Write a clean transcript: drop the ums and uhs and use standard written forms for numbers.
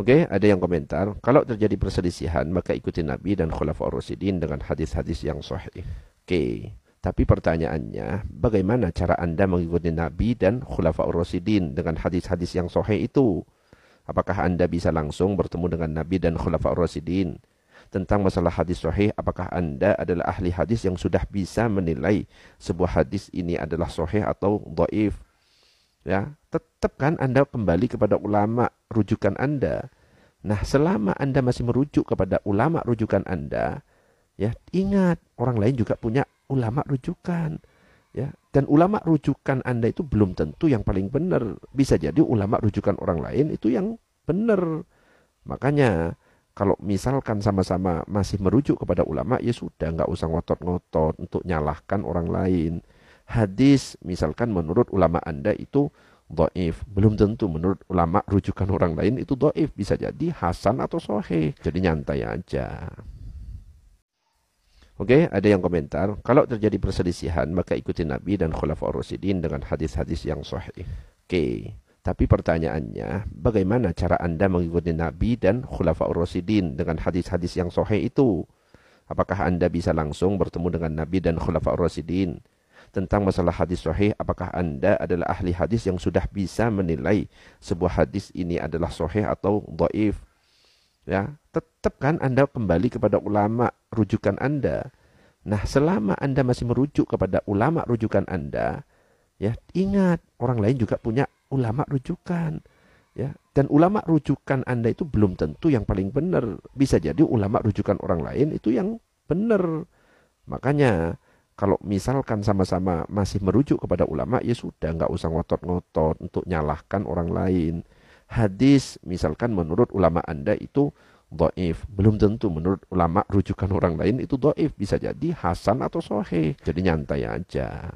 Oke, ada yang komentar, kalau terjadi perselisihan maka ikuti Nabi dan Khulafaur Rasyidin dengan hadis-hadis yang sahih. Oke, tapi pertanyaannya, bagaimana cara Anda mengikuti Nabi dan Khulafaur Rasyidin dengan hadis-hadis yang sahih itu? Apakah Anda bisa langsung bertemu dengan Nabi dan Khulafaur Rasyidin? Tentang masalah hadis sahih, apakah Anda adalah ahli hadis yang sudah bisa menilai sebuah hadis ini adalah sahih atau dhaif? Ya, tetap kan Anda kembali kepada ulama rujukan Anda. Nah, selama Anda masih merujuk kepada ulama rujukan Anda, ya, ingat orang lain juga punya ulama rujukan, ya. Dan ulama rujukan Anda itu belum tentu yang paling benar. Bisa jadi ulama rujukan orang lain itu yang benar. Makanya kalau misalkan sama-sama masih merujuk kepada ulama, ya sudah nggak usah ngotot-ngotot untuk nyalahkan orang lain. Hadis misalkan menurut ulama Anda itu dhaif, belum tentu menurut ulama rujukan orang lain itu dhaif, bisa jadi hasan atau sahih. Jadi nyantai aja. Oke, ada yang komentar, kalau terjadi perselisihan maka ikuti Nabi dan Khulafaur Rasyidin dengan hadis-hadis yang sahih. Oke, tapi pertanyaannya, bagaimana cara Anda mengikuti Nabi dan Khulafaur Rasyidin dengan hadis-hadis yang sahih itu? Apakah Anda bisa langsung bertemu dengan Nabi dan Khulafaur Rasyidin? Tentang masalah hadis sahih, apakah Anda adalah ahli hadis yang sudah bisa menilai sebuah hadis ini adalah sahih atau dhaif? Ya, tetap kan Anda kembali kepada ulama rujukan Anda. Nah, selama Anda masih merujuk kepada ulama rujukan Anda, ya, ingat orang lain juga punya ulama rujukan, ya. Dan ulama rujukan Anda itu belum tentu yang paling benar. Bisa jadi ulama rujukan orang lain itu yang benar. Makanya kalau misalkan sama-sama masih merujuk kepada ulama, ya sudah nggak usah ngotot-ngotot untuk nyalahkan orang lain. Hadis misalkan menurut ulama Anda itu dhaif, belum tentu menurut ulama rujukan orang lain itu dhaif, bisa jadi hasan atau sahih. Jadi nyantai aja.